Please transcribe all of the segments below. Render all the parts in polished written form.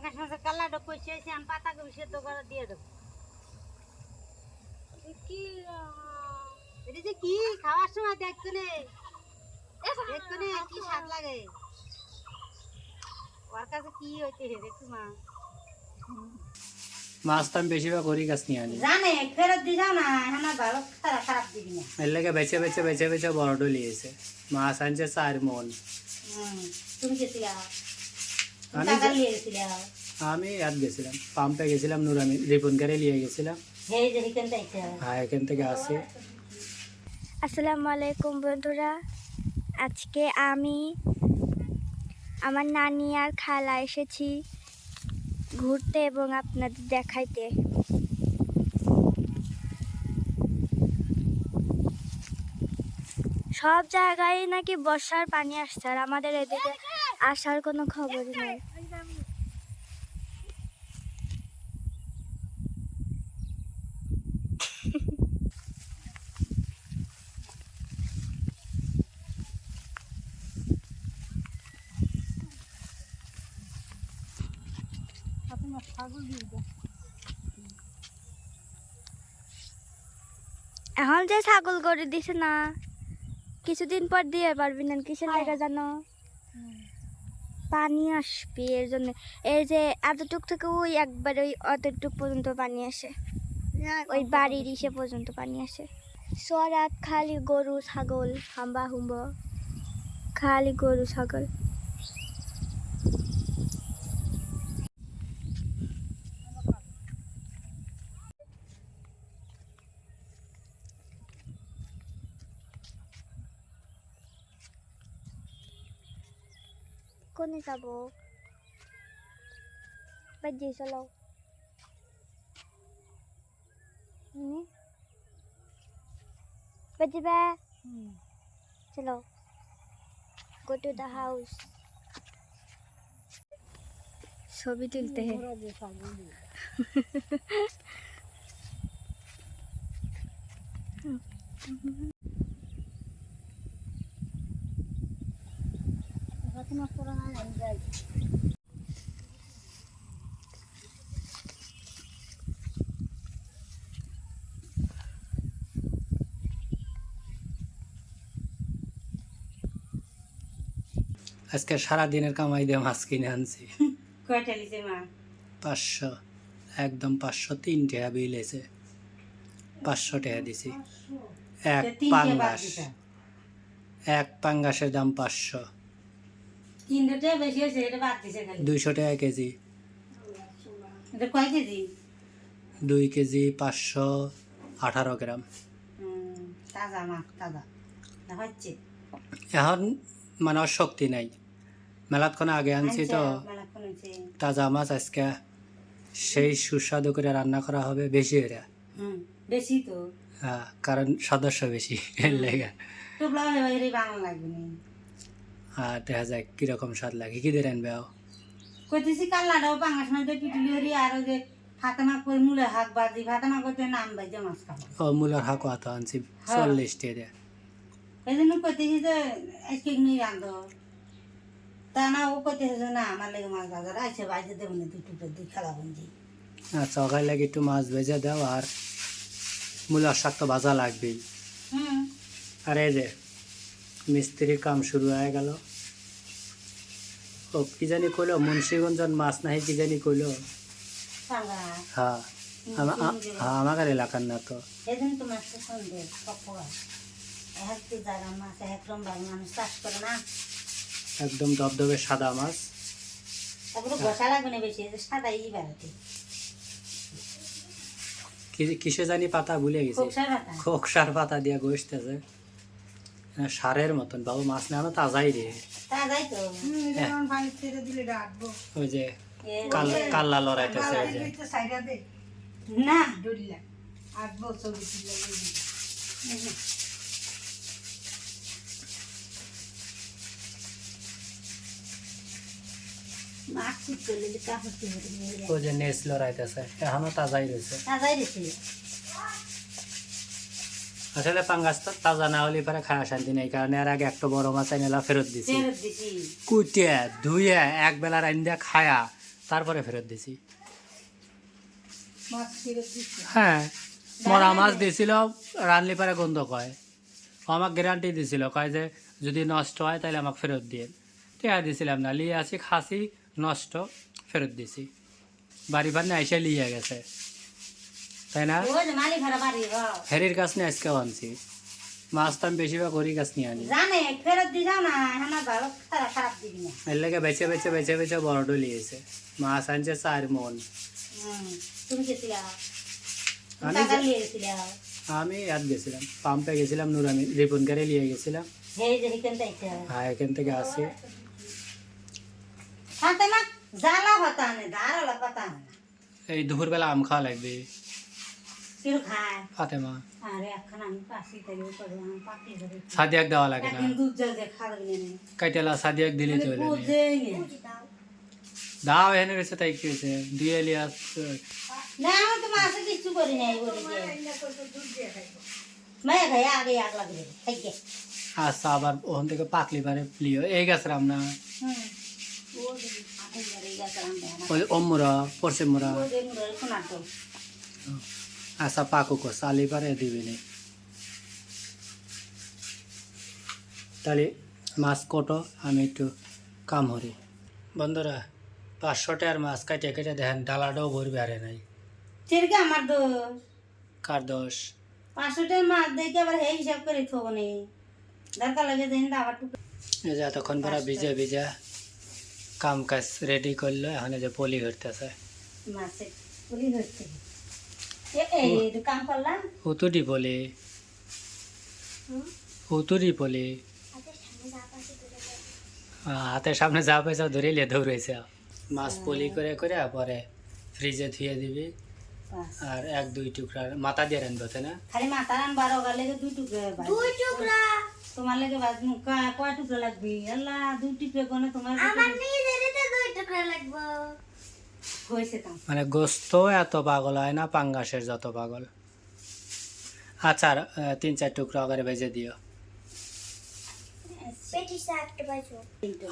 পাঙ্গাস মাছের কালারটা কষিয়েছি, আমি পাতাকপি সেদ্ধ করে দিয়ে দেবো। কি এটা যে কি খাওয়ার সময় দেখতো নে কি স্বাদ লাগে। ওর কাছে কি হইতে হে দেখো মা, মাছ তো আমি বেশিরভাগ করি গাছ নিয়ে আনি, জানে ফেরত দিয়ে যাও না, আমার ভালো খারাপ দিবি না। এর লেগে বেছে বেছে বেছে বেছে বড় লিয়েছে। মাছ আনছে 4 মন। তুমি গেছিলা? আমি ইয়াদ গেছিলাম, পাম্পে গেছিলাম, নুরানি রিপন গাড়ি নিয়ে গেছিলাম। হ্যাঁ, এখান থেকে আসি। আসসালামু আলাইকুম বন্ধুরা, আজকে আমি আমার নানি আর খালা এসেছি ঘুরতে এবং আপনাদের দেখাইতে। সব জায়গায় নাকি বর্ষার পানি আসছে, আর আমাদের এদিকে আসার কোনো খবরই নেই। এখন যে ছাগল করে দিছে না, কিছুদিন পর দিয়ে পারবি না। কিসের জায়গা জানো? পানি আসবে এর জন্য। এই যে এতটুক থেকে ওই একবার ওই অতটুক পর্যন্ত পানি আসে, ওই বাড়ির ইসে পর্যন্ত পানি আসে। সরাত খালি গরু ছাগল, হাম্বা হুম্ব, খালি গরু ছাগল। কোনে যাব? বাজি চলো। বাজি বা চলো, go to the house. ছবি তুলতে হে। আজকে সারা দিনের কামাই দিয়ে মাছ কিনে আনছি। কয়টা লিছে মা? 500, একদম 503 টাকা বিল এসে, 500 টাকা দিছি। এক পাঙ্গাসের দাম 500, 300 বেশি হয়েছে, এটা বাদ দিছে খালি। 200 টাকা কেজি। এটা কয় কেজি? 2 কেজি 518 গ্রাম। তাজা মাছ, তাজা না হচ্ছে। এখন মানে আর শক্তি নাই, মেলাতক্ষণ আগে আনছি তো তাজা মাছ। আজকে সেই সুস্বাদু করে রান্না করা হবে, বেশি করে। বেশি তো, হ্যাঁ, কারণ সদস্য বেশি, এর লেগে। বাংলা লাগবে না। আর দেখা যায় কিরকম স্বাদ লাগে। কি দিয়ে রানবে? কইতেছি কাল্লাটাও পাঙ্গাস মাছ দিয়ে পিটুলি হরি, আর ওই যে ফাতেমা কই মুলে হাক বাজি, ফাতেমা করতে নাম বাইজে মাছ খাবো। ও মুলার হাঁক আতো আনছি 40 টাকা। এই জন্য কইতেছি যে আজকে নিয়ে রান্ধ, তা না ও কইতেছে যে না আমার লেগে মাছ বাজার আইসে বাইজে দেবো না, দুটো দুই খেলা বঞ্জি। আচ্ছা, ওখানে লাগে একটু মাছ ভেজে দাও, আর মূলার শাক তো ভাজা লাগবেই। আর এই যে মিস্ত্রির কাম শুরু হয়ে গেল। ও কি জানি কইলো, মুন্সিগঞ্জের মাছ নাহি কি জানি কইলো। হ্যাঁ, আমার এলাকার না তো। এদিন তো মাছটা সন্দেহ কপড়া এক জায়গা মাছ একদম ভালো মানুষ চাষ করে না, একদম ধবধবে সাদা মাছ। তারপরে ঘষা লাগবে না বেশি, সাদাই বেড়াতে। কিসে জানি পাতা ভুলে গেছি, খোকসার পাতা দিয়ে ঘষতেছে সারের মতন। বাবু মাছ না তাজাই রে, ওই যে কাল্লা লড়াইতেছে না। ওই যে নেস লড়াইতেছে, এখনো তাজাই রয়েছে। আসলে পাঙ্গাস তাজা না হলে পরে খাওয়া শান্তি নেই, কারণ এর আগে একটা বড় মাছ এনে ফেরত দিছি। কুটিয়া ধুইয়া এক বেলা রান্না খায়া তারপরে ফেরত দিছি। মাছ ফেরত দিচ্ছে হ্যাঁ, মরা মাছ দিয়েছিল, রানলি পারে গন্ধ কয়। ও আমাকে গ্যারান্টি দিছিল, কয় যে যদি নষ্ট হয় তাহলে আমাকে ফেরত দিয়ে। ঠিক আছে, দিয়েছিলাম না, লিয়ে আসি খাসি নষ্ট, ফেরত দিছি। বাড়ি ভার নিয়ে এসে লিয়ে গেছে, তাই না? ওই যে মালিক ভাড়া বাড়ি হেরির কাছ নিয়ে আজকেও আনছি মাছ, তো আমি বেশিরভাগ হরির কাছ নিয়ে আনি। জানে ফেরত দিয়ে যাও না আমার ভালো খারাপ দিবি না। এর লেগে বেছে বেছে বেছে বেছে বড় লিয়েছে। মাছ আনছে 4 মন। তুমি গেছিলা আমি টাকা নিয়ে গেছিলা আমি ইয়াদ গেছিলাম, পাম্পে গেছিলাম, নুরামি রিপনকারে নিয়ে গেছিলাম। এই যে এখান থেকে হ্যাঁ, এখান থেকে আসি। হাতে না জ্বালা হতা না ধারালা পাতা না এই দুপুরবেলা আম খাওয়া লাগবে। কেউ খায় ফাতেমা আরে এখন আমি পাশি থেকে করে আমি পাকি ধরে সাদিয়াক দেওয়া লাগে না, একদিন দুধ জল দিয়ে খাওয়াবে না কাইটেলা সাদিয়াক দিলে তো হইলো না। দাও এনে রয়েছে, তাই কি হয়েছে, দিয়ে লিয়াস। না আমি তো মাছে কিছু করি নাই বলি যে মায়া খাই আগে আগ লাগবে খাই গে আচ্ছা, আবার ওখান থেকে পাকলি পারে লিও এই গাছ রামনা ও আপনি ঘরে গেছিলাম না ওই অমরা পরশে মোরা। ও যে মুরে কোনাটো আচ্ছা, পাকু কো সালি পারে দিবি নি, তাহলে মাছ কটো, আমি একটু কাম হরি। বন্ধুরা, 500 টাকার মাছ কাটে কেটে দেখেন ডালাটাও ভরবে আরে নাই। চিরকে আমার দোষ কার দোষ? 500 টাকার মাছ দেখে আবার হে হিসাব করে থবো নি দরকার লাগে দিন আবার টুকু এই যে এতক্ষণ পরে ভিজে ভিজে কাম কাজ রেডি করলো, এখন এই যে পলি করতেছে। মাছে পুলি হচ্ছে এই কাম করলাম হুতুরি পলি, হুতুরি পলি। হাতের সামনে যা পয়সা ধরে লিয়ে দৌড়েছে। মাছ পলি করে করে পরে ফ্রিজে ধুয়ে দিবি, আর 1-2 টুকরা মাথা দিয়ে রানবো, তাই না? খালি মাথা রান 12 গালে 2 টুকরা তোমার লাগে বাজ মুকা কয় টুকরা লাগবে আল্লাহ 2 টুকরা কোনে তোমার হয়েছে কাম মানে গোস্ত এত পাগল হয় না পাঙ্গাসের যত পাগল। আচ্ছা, 3-4 টুকরা আগে ভেজে দিও।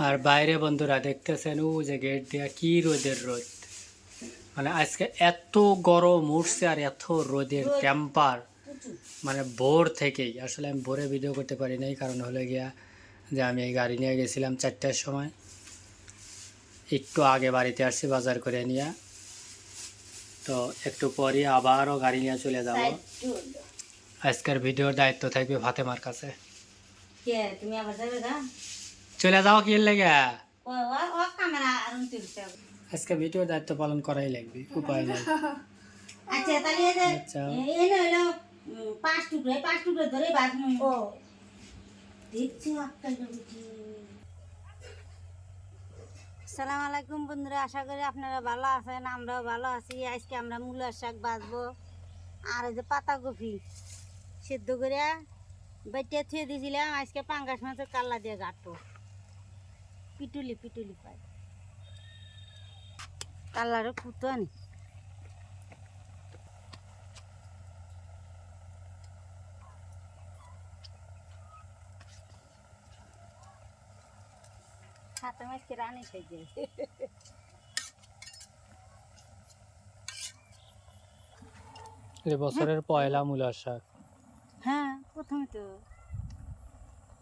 আর বাইরে বন্ধুরা দেখতেছেন ও যে গেট দিয়া কি রোদের রোদ, মানে আজকে এত গরম উঠছে আর এত রোদের টেম্পার, মানে ভোর থেকেই। আসলে আমি ভোরে ভিডিও করতে পারি নাই, কারণ হলো গিয়া যে আমি এই গাড়ি নিয়ে গেছিলাম 4টার সময়, একটু আগে বাড়িতে আসছি বাজার করে নিয়ে, তো একটু পরে আবারও গাড়ি নিয়ে চলে যাব। আজকের ভিডিওর দায়িত্ব থাকবে ফাতেমার কাছে। কে তুমি আবার যাবে গা চলে যাও কি লেগে, ও ও ক্যামেরা আরুন তুলছে আজকে ভিডিওর দায়িত্ব পালন করাই লাগবে, উপায় নেই। আচ্ছা তাহলে এই যে আচ্ছা। এই হলো 5 টুকরা ধরে বাজমু ও দেখছি একটা জমিটি। আসসালামু আলাইকুম বন্ধুরা, আশা করি আপনারা ভালো আছেন, আমরাও ভালো আছি। আজকে আমরা মূলার শাক ভাজবো, আর এই যে পাতাকপি সেদ্ধ করে বেটে থুয়ে দিয়েছিলাম, আজকে পাঙ্গাস মাছের কাল্লা দিয়ে গাঁটবো। পিটুলি পাই কাল্লারও ফুটো আনি হাতে মাছকে রানি সেজে বছরের পয়লা মূলার শাক, হ্যাঁ প্রথমে তো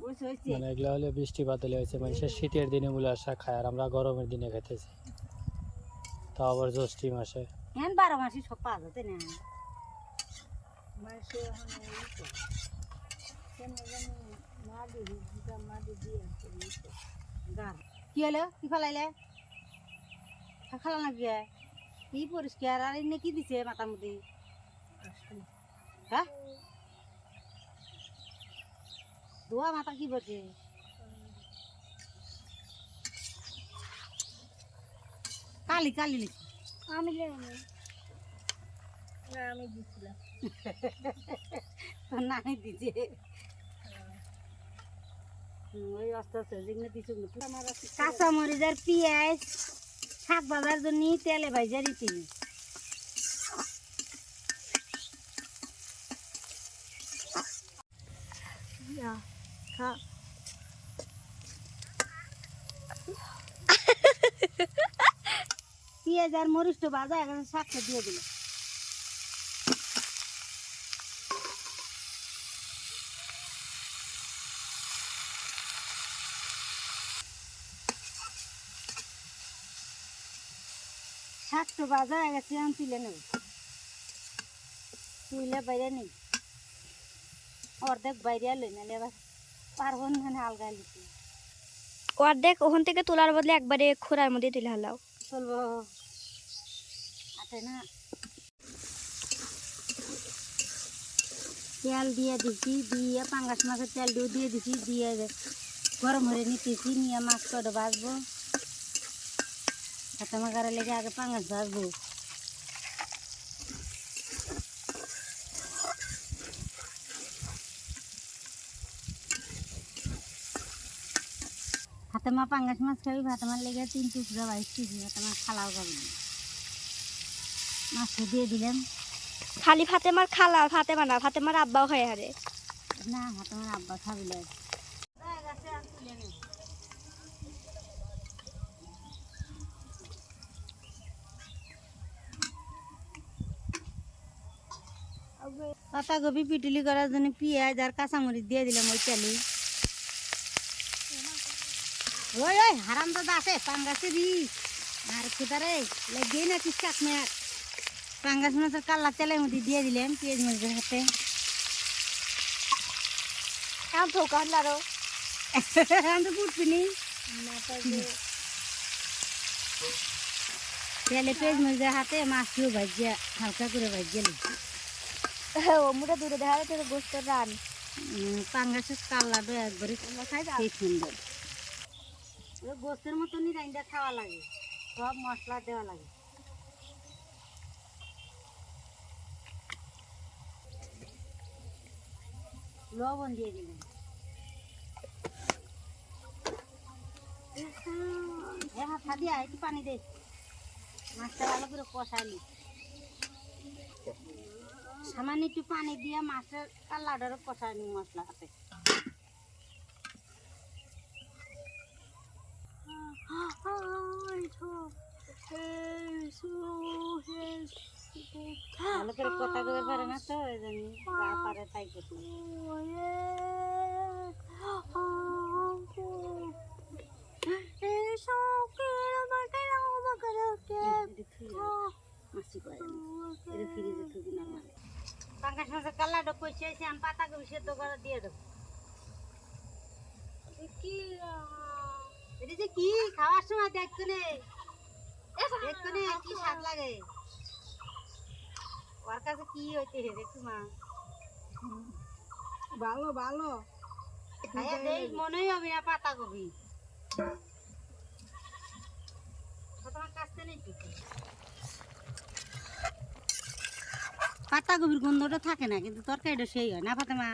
বুঝতে হয়েছে মানে এগুলো হলে বৃষ্টিপাত হলে হয়েছে, মানুষের শীতের দিনে মূলার শাক খায়, আর আমরা গরমের দিনে খেতেছি, তা আবার জ্যৈষ্ঠী মাসে। হ্যাঁ 12 মাসই সব পাওয়া যাতে না কি হলো কি ফেলাইলে খালা না গিয়ে কি পরিষ্কার আর এনে কি দিছে মাথার মধ্যে হ্যাঁ ধোয়া মাথা কি বলছে কালি কালি লিখি আমি আমি দিছিলাম তোর নানি দিছে ওই আস্তে আস্তে যেগুলো দিছো কাঁচা মরিচ আর পেঁয়াজ শাক ভাজার জন্য তেলে ভাজা দিতে পেঁয়াজ আর মরিচটা ভাজা এখন শাকটা দিয়ে দিল। শাকটা ভাজা হয়ে গেছে, আমি তুলে নেব। তুইলে বাইরে নেই, অর্ধেক বাইরে লই, নাহলে এবার পারবো না আলগা লিখি। অর্ধেক ওখান থেকে তোলার বদলে একবারে খোরার মধ্যে তুলে হালাও। চলবো আটে না। তেল দিয়ে দিছি, দিয়ে পাঙ্গাস মাছের তেলটাও দিয়ে দিছি, দিয়ে গরম হয়ে নিতেছি, নিয়ে মাছ কটা ভাজবো। হাতে মাখারে লেগে আগে পাঙ্গাস ভাজবো। হাতে মা পাঙ্গাস মাছ খাবি, ভাতে মার লেগে 3 টুকরা ভাজছি, হাতে মা খালাও খাবি না। মাছটা দিয়ে দিলাম। খালি ফাতেমার খালা, ফাতেমা না, ফাতেমার আব্বাও খায় হারে। না, হাতে মার আব্বা খাবি না। পাতাকপি পিটুলি করার জন্য পেঁয়াজ আর কাঁচামরিচ দিয়ে দিলাম ওই তেলে। ওই ওই হারাম দাদা আছে পাঙ্গাসে দি আর কোথারে লেগেই না কিছু কাকমে। পাঙ্গাস মাছের কাল্লা তেলের মধ্যে দিয়ে দিলাম পেঁয়াজ মরিচের হাতে। কাম ঠোকান আরো আমি তো পুটপিনি তেলে পেঁয়াজ মরিচের হাতে মাছটিও ভাজিয়া হালকা করে ভাজিয়ে নিচ্ছি। ও মুটা দূরে দেখা যাচ্ছে গোস্ত রান। পাঙ্গাসের কাল্লাটা একবারে সেই সুন্দর। ওই গোস্তের মতনই রান্না খাওয়া লাগে, সব মশলা দেওয়া লাগে। লবণ দিয়ে দিলাম। হাত দিয়া একটু পানি দে, মাছটা ভালো করে কষালি। সামান্য একটু পানি দিয়ে মাছের কাল্লাটারও কষানি মশলা হাতে। ভালো করে কথা কবে পারে না তো, এই জন্য যা পারে তাই করতে। পাঙ্গাস মাছের কাল্লাটা কষে এসে আমি পাতাকপি সেদ্ধ করে দিয়ে দেবো। এটা যে কি খাওয়ার সময় দেখতো নে কি স্বাদ লাগে, ওর কাছে কি হইতে হে দেখু মা। ভালো ভালো খাইয়া দেই, মনেই হবে না পাতাকপি। তোমার কাছে নেই পাতাকপির গন্ধটা থাকে না, কিন্তু তরকারিটা সেই হয় না Fatema.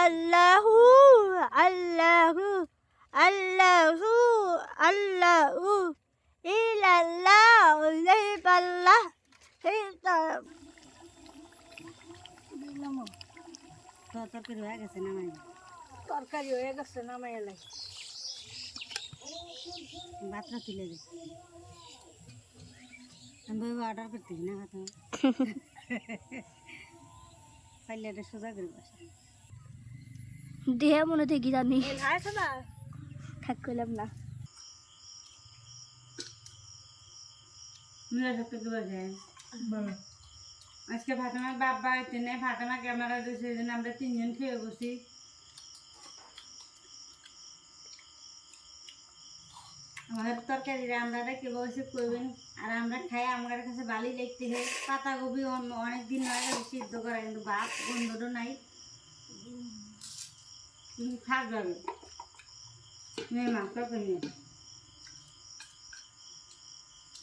Allahu Allahu Allahu Allahu ilallah ilallah তরকারি হয়ে গেছে নামাই, তরকারি হয়ে গেছে নামাই এলাই ভাতটা তুলে দে। আমি অর্ডার করতেছি না ভাত পাইলে সোজা করে বসা দেহে মনে থেকে জানি থাক করলাম না। আজকে ফাতেমার বাপ বাড়িতে নেই, ফাতেমা ক্যামেরা দিয়েছে, এই জন্য আমরা 3 জন খেয়ে বসি। আমাদের তরকারি আমরা রেখে বসে করবেন আর আমরা খাই, আমার কাছে ভালোই লাগতে হয়। পাতাকপি অনেক দিন হয়ে গেছে সিদ্ধ করা, কিন্তু ভাত গন্ধটা নাই। থাক যাবে নে মা তোকে নিয়ে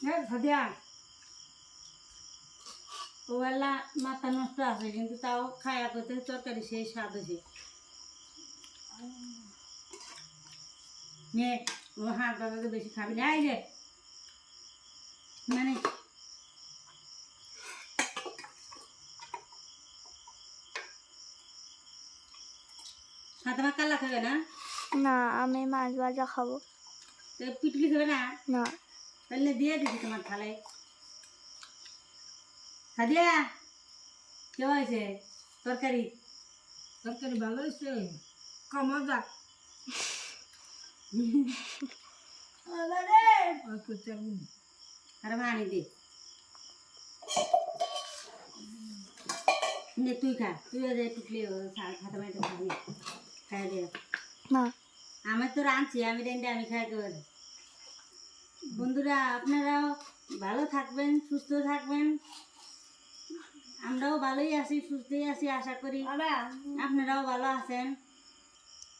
হ্যাঁ সাদিয়া ওবেলা মাথা নষ্ট আছে কিন্তু তাও খায়া করতে তরকারি সেই স্বাদ হয়েছে নে ও হাত দাদাকে বেশি খাবি না এই রে মানে হাতে মা কাল্লা খাবে না না আমি মাছ ভাজা খাবো। তো পিটলি খাবে না না তাহলে দিয়ে দিছি তোমার থালায় সাদিয়া কে হয়েছে তরকারি তরকারি ভালো হয়েছে মজা আরে মা আনি দে নে তুই খা তুই টুকলি খাতে মাইতে খাবি খাই দে না আমার তো রাঁধছি আমি রেন্ডে আমি খাই দেবো বন্ধুরা আপনারাও ভালো থাকবেন সুস্থ থাকবেন আমরাও ভালোই আছি সুস্থই আছি আশা করি আপনারাও ভালো আছেন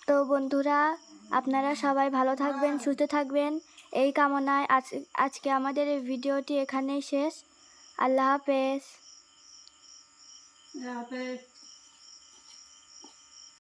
তো বন্ধুরা আপনারা সবাই ভালো থাকবেন সুস্থ থাকবেন এই কামনায় আজকে আমাদের এই ভিডিওটি এখানেই শেষ। আল্লাহ হাফেজ। আল্লাহ হাফেজ।